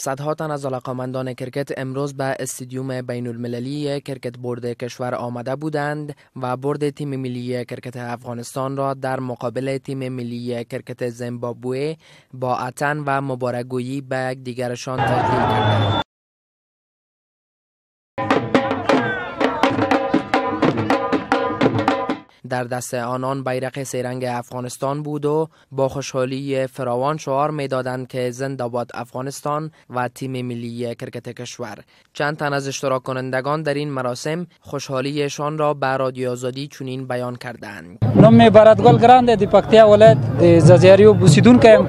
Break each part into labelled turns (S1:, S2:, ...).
S1: صدها تن از علاقه‌مندان کرکت امروز به استادیوم بین المللی کرکت بورد کشور آمده بودند و برد تیم ملی کرکت افغانستان را در مقابل تیم ملی کرکت زیمبابوه با اتن و مبارک‌گویی به دیگرشان تجلیل کردند. در دست آنان بیرق سه‌رنگ افغانستان بود و با خوشحالی فراوان شعار می‌دادند که زنده باد افغانستان و تیم ملی کرکت کشور. چند تن از اشتراک کنندگان در این مراسم خوشحالیشان را به رادیو آزادی چنین بیان کردند.
S2: نام برادگل ګران دی پکتیا ولایت د زازیاریو بوسیدونکو یم.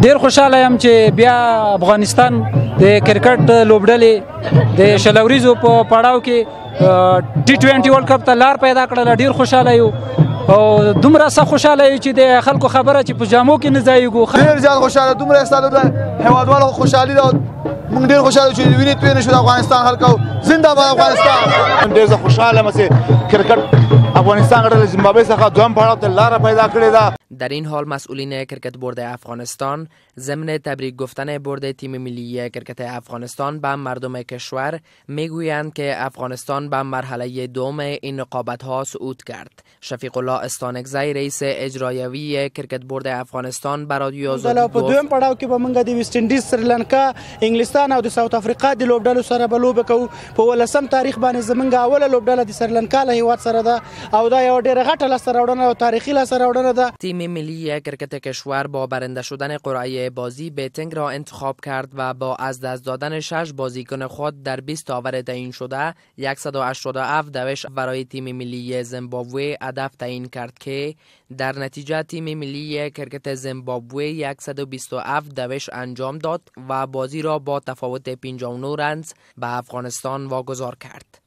S2: ډیر خوشاله یم چې بیا افغانستان د کرکټ لوبډلې د شلوریزو په پړاو کې T20 ورلد کپ ته لار پیدا کړل. ډیر خوشاله یو او دومره څه خوشاله یو چې د خلکو خبره چې په جامو کې نه ځایږو.
S3: ډیر زیات خوشاله دومره ستاسو د هیوادوالو خوشحالي ده. موږ ډیر خوشاله چې ویني توی نشو د افغانستان خلکو زنده باد افغانستان.
S4: ډیر خوشاله مې کرکټ افغانستان غړل زیمبابوے څخه دوم پړاو ته لار پیدا کړې ده.
S1: در این حال مسئولین کرکت بورد افغانستان ضمن تبریک گفتن برد تیم ملی کرکت افغانستان به مردم کشور میگویند که افغانستان به مرحله دوم این رقابت‌ها صعود کرد. شفیق الله استانکزی رئیس اجرایوی کرکت بورد افغانستان به رادیو آزادی گفت:
S5: په دویم پړاو کې به موږ د ویسټ انډیز، سریلانکا، انګلستان او د ساوث افریقا د لوبډلو سره به لوبه کوو. په 18 تاریخ باندې زمونږ اوله لوبډله د سریلانکا له هیواد سره ده او دا یو ډېره غټه لاسته راوړنه او تاریخي لاسته راوړنه ده.
S1: تیم ملی کرکت کشور با برنده شدن قرعه بازی بیتینگ را انتخاب کرد و با از دست دادن 6 بازیکن خود در 20 آور تعیین شده 187 دوش برای تیم ملی زیمبابوے هدف تعیین کرد که در نتیجه تیم ملی کرکت زیمبابوے 127 دوش انجام داد و بازی را با تفاوت 59 رنز به افغانستان واگذار کرد.